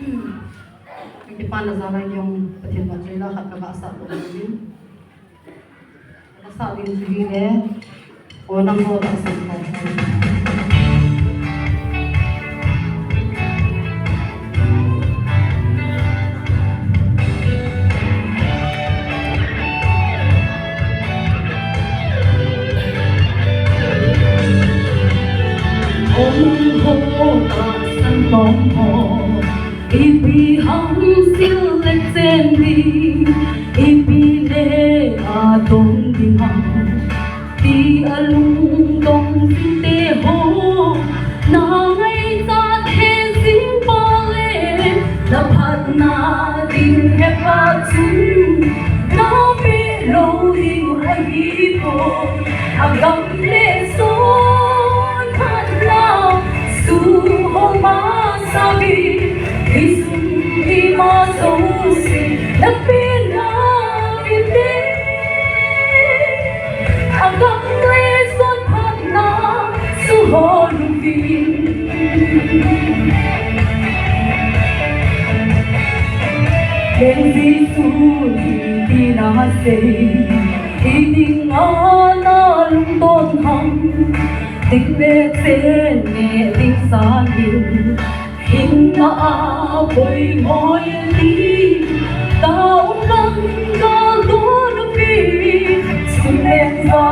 Hindi pa nasaray yung patibat sila at kabasa ko din. Kabasa din sige. Unang hota sa ito. Ibihang sila'y tendi, ibile atong dimang, di alungtong sinteho, nangay sa hensing pale, dapat natin hepatun, na pilawing hagipo, hanggang leson, hadlaw, suhong masabi, isang masusi na pinag-ibig hanggang leson at na suholubin. Kenzi suni dinasay ining analungton hang tignet-sen ni ting sanin hinaapoy mo'y di taon lang kalunabi sumemba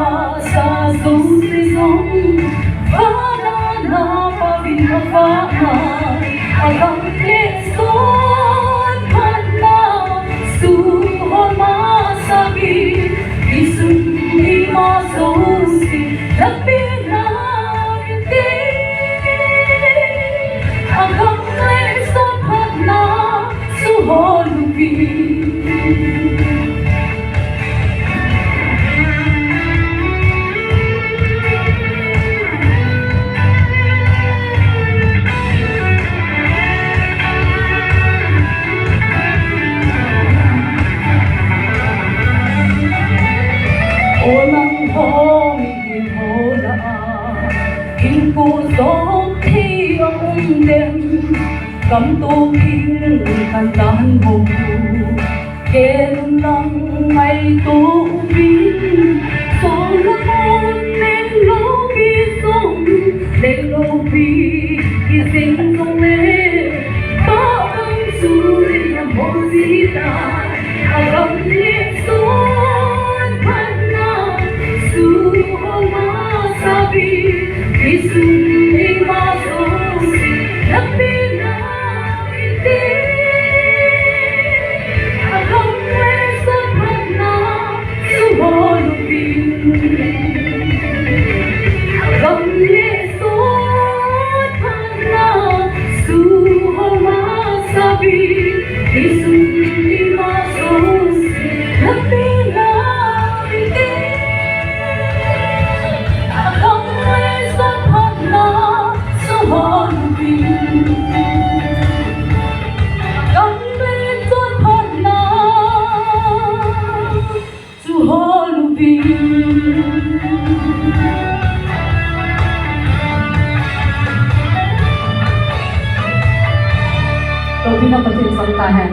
sa susisong para na pabinabaan agang leson na suhon masabi isumi masusi na pinag-ibig hanggang leson na suholubin. Olang hong iholaan Hingkusong tiyong dem Kamtukin kantahan mo Kailan lang ay tuubin Solomon Nelobi Ising sole Paang suri ang bosita Alam leson suhong masabi isuming masusi na pinag-ibig hanggang leson na suholubin hanggang leson na suhong masabi isuming masusi na pinag-ibig So, pinapatid sa tahan.